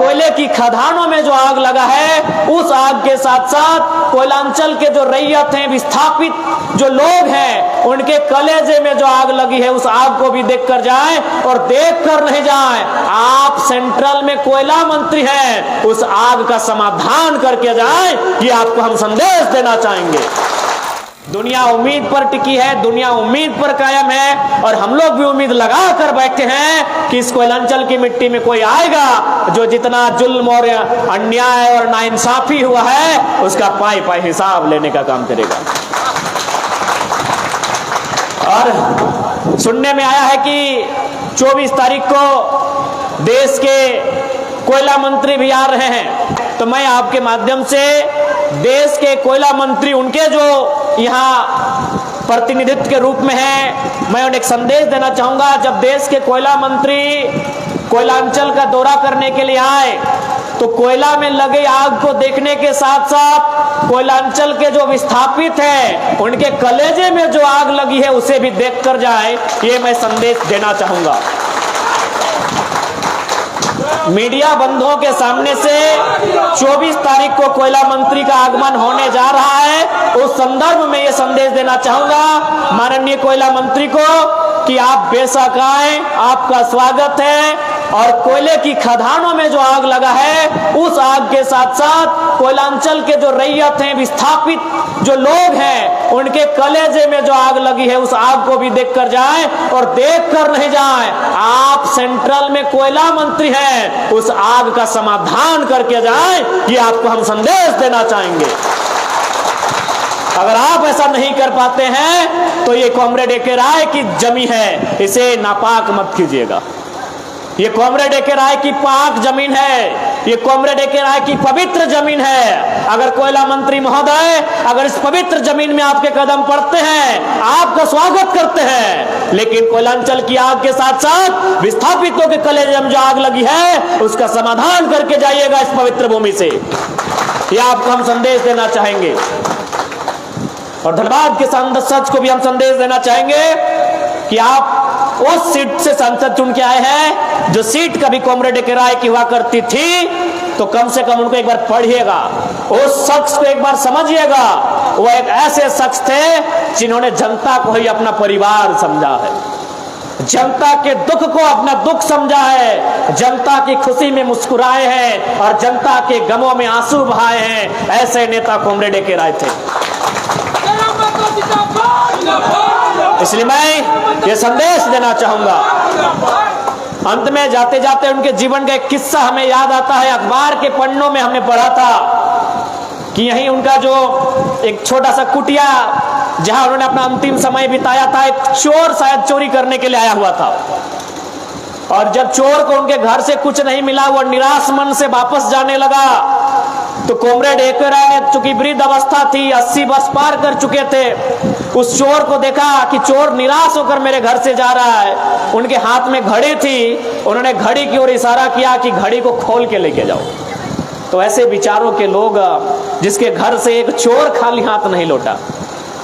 कोयले की खदानों में जो आग लगा है, उस आग के साथ साथ कोयलांचल के जो रैयत हैं, विस्थापित जो लोग हैं, उनके कलेजे में जो आग लगी है, उस आग को भी देख कर जाएं और देख कर नहीं जाएं। आप सेंट्रल में कोयला मंत्री हैं, उस आग का समाधान करके जाएं, ये आपको हम संदेश देना चाहेंगे। दुनिया उम्मीद पर टिकी है, दुनिया उम्मीद पर कायम है, और हम लोग भी उम्मीद लगा कर बैठे हैं कि इस कोयलांचल की मिट्टी में कोई आएगा जो जितना जुल्म और अन्याय और नाइंसाफी हुआ है उसका पाई पाई हिसाब लेने का काम करेगा। और सुनने में आया है कि 24 तारीख को देश के कोयला मंत्री भी आ रहे हैं, तो मैं आपके माध्यम से देश के कोयला मंत्री, उनके जो यहाँ प्रतिनिधित्व के रूप में हैं, मैं उन्हें एक संदेश देना चाहूंगा। जब देश के कोयला मंत्री कोयलांचल का दौरा करने के लिए आए तो कोयला में लगे आग को देखने के साथ साथ कोयलांचल के जो विस्थापित हैं, उनके कलेजे में जो आग लगी है उसे भी देख कर जाए, ये मैं संदेश देना चाहूंगा। मीडिया बंधुओं के सामने से 24 तारीख को कोयला मंत्री का आगमन होने जा रहा है, उस संदर्भ में ये संदेश देना चाहूंगा माननीय कोयला मंत्री को कि आप बेशक आए, आपका स्वागत है। और कोयले की खदानों में जो आग लगा है, उस आग के साथ साथ कोयलांचल के जो रैयत हैं, विस्थापित जो लोग हैं, उनके कलेजे में जो आग लगी है, उस आग को भी देख कर जाएं और देख कर नहीं जाएं। आप सेंट्रल में कोयला मंत्री हैं, उस आग का समाधान करके जाएं, ये आपको हम संदेश देना चाहेंगे। अगर आप ऐसा नहीं कर पाते हैं तो ये कॉमरेड ए.के. राय की जमी है, इसे नापाक मत कीजिएगा। ये कॉमरेड ए.के. राय की पाक जमीन है, ये कॉमरेड ए.के. राय की पवित्र जमीन है। अगर कोयला मंत्री महोदय अगर इस पवित्र जमीन में आपके कदम पड़ते हैं, आपका स्वागत करते हैं, लेकिन कोयलांचल की आग के साथ साथ विस्थापितों के कलेजे में जो आग लगी है उसका समाधान करके जाइएगा इस पवित्र भूमि से, यह आपको हम संदेश देना चाहेंगे। और धनबाद के सांसद सच को भी हम संदेश देना चाहेंगे कि आप उस सीट से सांसद चुन के आए हैं जो सीट कभी कॉमरेड ए.के. राय की हुआ करती थी, तो कम से कम उनको एक बार पढ़िएगा, उस शख्स को एक बार समझिएगा। वो एक ऐसे शख्स थे जिन्होंने जनता को ही अपना परिवार समझा है, जनता के दुख को अपना दुख समझा है, जनता की खुशी में मुस्कुराए हैं और जनता के गमों में आंसू बहाए हैं। ऐसे नेता कॉमरेड ए.के. राय थे। इसलिए मैं ये संदेश देना चाहूंगा। अंत में जाते जाते उनके जीवन का एक किस्सा हमें याद आता है। अखबार के पन्नों में हमने पढ़ा था कि यही उनका जो एक छोटा सा कुटिया जहां उन्होंने अपना अंतिम समय बिताया था, एक चोर शायद चोरी करने के लिए आया हुआ था, और जब चोर को उनके घर से कुछ नहीं मिला, वो निराश मन से वापस जाने लगा। तो कॉमरेड ए.के. राय ने, चूंकि वृद्ध अवस्था थी, 80 वर्ष पार कर चुके थे, उस चोर को देखा कि चोर निराश होकर मेरे घर से जा रहा है। उनके हाथ में घड़ी थी, उन्होंने घड़ी की ओर इशारा किया कि घड़ी को खोल के लेके जाओ। तो ऐसे विचारों के लोग जिसके घर से एक चोर खाली हाथ नहीं लौटा,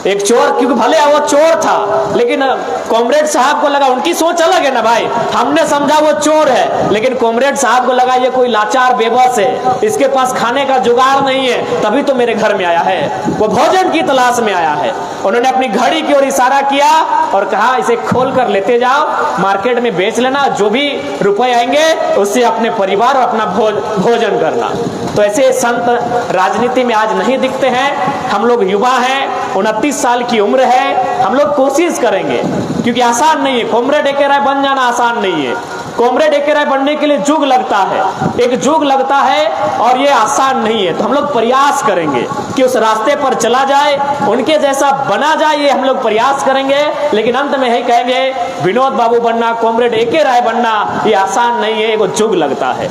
एक चोर, क्योंकि भले वो चोर था लेकिन कॉमरेड साहब को लगा, उनकी सोच अलग है ना भाई, हमने समझा वो चोर है, लेकिन कॉमरेड साहब को लगा ये कोई लाचार बेबस है, इसके पास खाने का जुगाड़ नहीं है, तभी तो मेरे घर में आया है, वो भोजन की तलाश में आया है। उन्होंने अपनी घड़ी की ओर इशारा किया और कहा इसे खोल कर लेते जाओ, मार्केट में बेच लेना, जो भी रुपए आएंगे उससे अपने परिवार और अपना भोजन करना। तो ऐसे संत राजनीति में आज नहीं दिखते हैं। हम लोग युवा हैं, 29 साल की उम्र है, हम लोग कोशिश करेंगे, क्योंकि आसान नहीं है, कॉमरेड ए.के. राय बन जाना आसान नहीं है। Comrade A K. राय बनने के लिए जुग लगता है, एक जुग लगता है, और ये आसान नहीं है। तो हम लोग प्रयास करेंगे कि उस रास्ते पर चला जाए, उनके जैसा बना जाए, ये हम लोग प्रयास करेंगे। लेकिन अंत में यही कहेंगे, विनोद बाबू बनना, कॉमरेड ए.के. राय बनना ये आसान नहीं है, एक जुग लगता है।